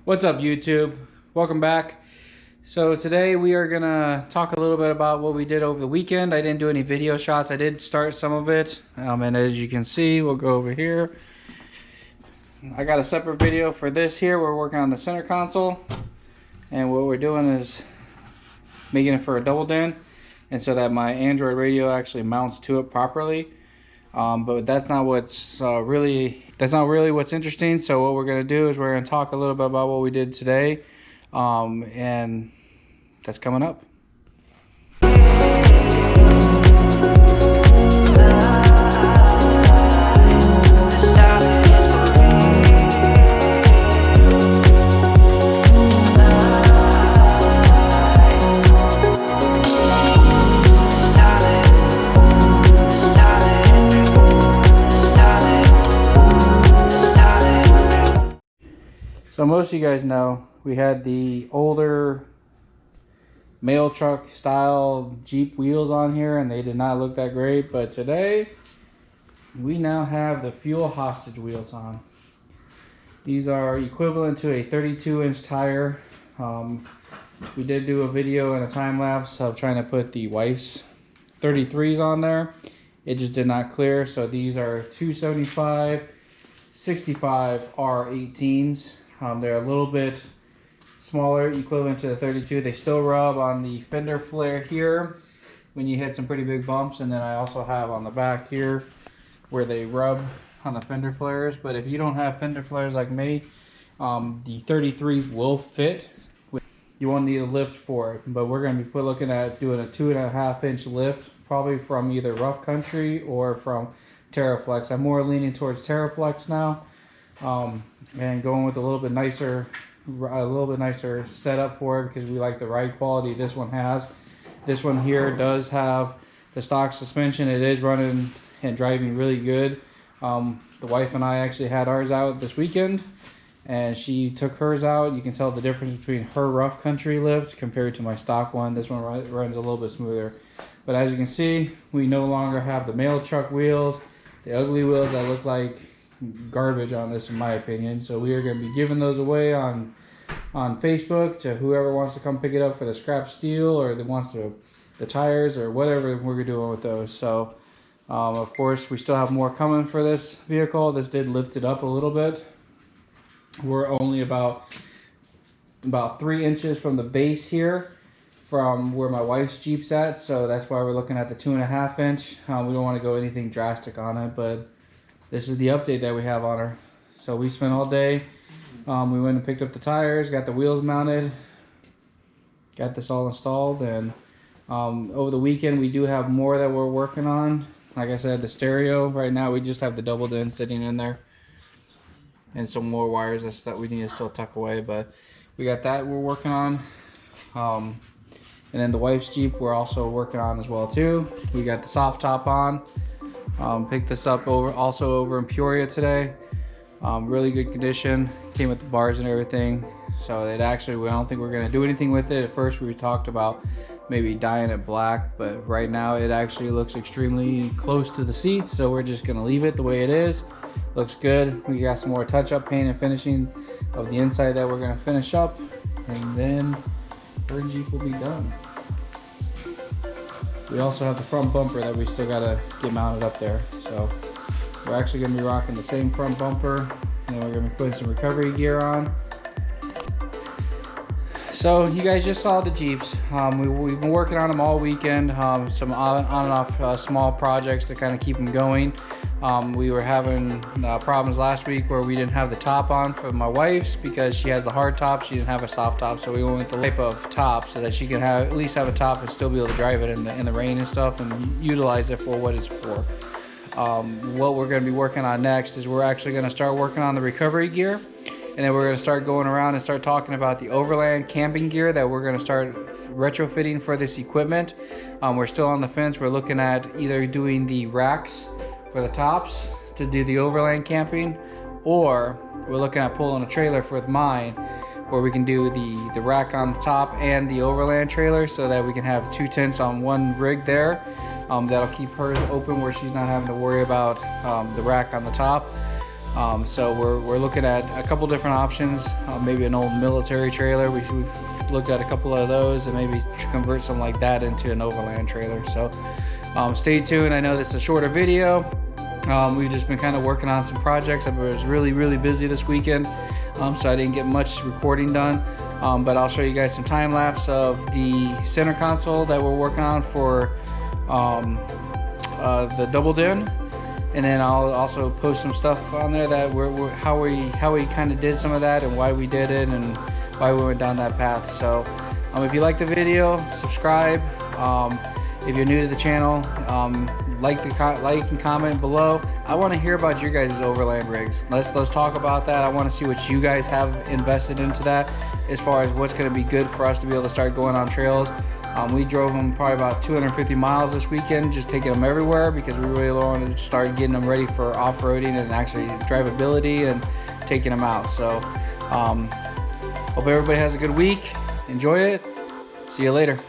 What's up, YouTube? Welcome back. So today we are gonna talk a little bit about what we did over the weekend. I didn't do any video shots. I did start some of it, and as you can see, we'll go over here. I got a separate video for this here. We're working on the center console, and what we're doing is making it for a double din, and so that my Android radio actually mounts to it properly. But that's not what's really what's interesting. So what we're going to do is we're going to talk a little bit about what we did today, and that's coming up. So most of you guys know we had the older mail truck style Jeep wheels on here, and they did not look that great. But today we now have the fuel hostage wheels on. These are equivalent to a 32-inch tire. We did do a video and a time lapse of trying to put the wife's 33s on there. It just did not clear. So these are 275 65 R18s. They're a little bit smaller, equivalent to the 32. They still rub on the fender flare here when you hit some pretty big bumps, and then I also have on the back here where they rub on the fender flares. But if you don't have fender flares like me, the 33s will fit. You won't need a lift for it, but we're going to be looking at doing a 2.5-inch lift, probably from either Rough Country or from TerraFlex. I'm more leaning towards TerraFlex now. And going with a little bit nicer setup for it, because we like the ride quality this one has. This one here does have the stock suspension. It is running and driving really good. The wife and I actually had ours out this weekend, and she took hers out. You can tell the difference between her Rough Country lift compared to my stock one. This one runs a little bit smoother. But as you can see, we no longer have the mail truck wheels, the ugly wheels that look like garbage on this, in my opinion. So we are going to be giving those away on Facebook to whoever wants to come pick it up for the scrap steel, or that wants the tires, or whatever we're doing with those. So of course we still have more coming for this vehicle. This did lift it up a little bit. We're only about 3 inches from the base here from where my wife's Jeep's at, so that's why we're looking at the 2.5-inch. We don't want to go anything drastic on it, but this is the update that we have on her. So we spent all day. We went and picked up the tires, got the wheels mounted, got this all installed, and over the weekend we do have more that we're working on. Like I said, the stereo, right now we just have the double din sitting in there, and some more wires that we need to still tuck away, but we got that we're working on. And then the wife's Jeep we're also working on as well too. We got the soft top on. Picked this up over in Peoria today. Really good condition. Came with the bars and everything. So I don't think we're going to do anything with it. At first we talked about maybe dyeing it black, but right now it actually looks extremely close to the seats, so we're just going to leave it the way it is. Looks good. We got some more touch-up paint and finishing of the inside that we're going to finish up, and then her Jeep will be done. We also have the front bumper that we still gotta get mounted up there. So we're actually gonna be rocking the same front bumper, and then we're gonna be putting some recovery gear on. So you guys just saw the Jeeps. We've been working on them all weekend. Some on and off small projects to kind of keep them going. We were having problems last week where we didn't have the top on for my wife's because she has the hard top. She didn't have a soft top, so we went with the type of top so that she can at least have a top and still be able to drive it in the rain and stuff and utilize it for what it's for. What we're going to be working on next is we're actually going to start working on the recovery gear, and then we're going to start going around and start talking about the Overland camping gear that we're going to start retrofitting for this equipment. We're still on the fence. We're looking at either doing the racks for the tops to do the Overland camping, or we're looking at pulling a trailer for mine where we can do the rack on the top and the Overland trailer, so that we can have 2 tents on one rig there. That'll keep hers open where she's not having to worry about the rack on the top. So we're looking at a couple different options. Maybe an old military trailer. We've looked at a couple of those, and maybe convert something like that into an overland trailer. So stay tuned. I know this is a shorter video. We've just been kind of working on some projects. I was really busy this weekend, so I didn't get much recording done. But I'll show you guys some time lapse of the center console that we're working on for the double din, and then I'll also post some stuff on there that how we kind of did some of that and why we did it and why we went down that path. So if you like the video, subscribe. If you're new to the channel, like and comment below. I want to hear about your guys' overland rigs. Let's talk about that. I want to see what you guys have invested into that, as far as what's going to be good for us to be able to start going on trails. We drove them probably about 250 miles this weekend, just taking them everywhere, because we really wanted to start getting them ready for off-roading and actually drivability and taking them out. So hope everybody has a good week. Enjoy it. See you later.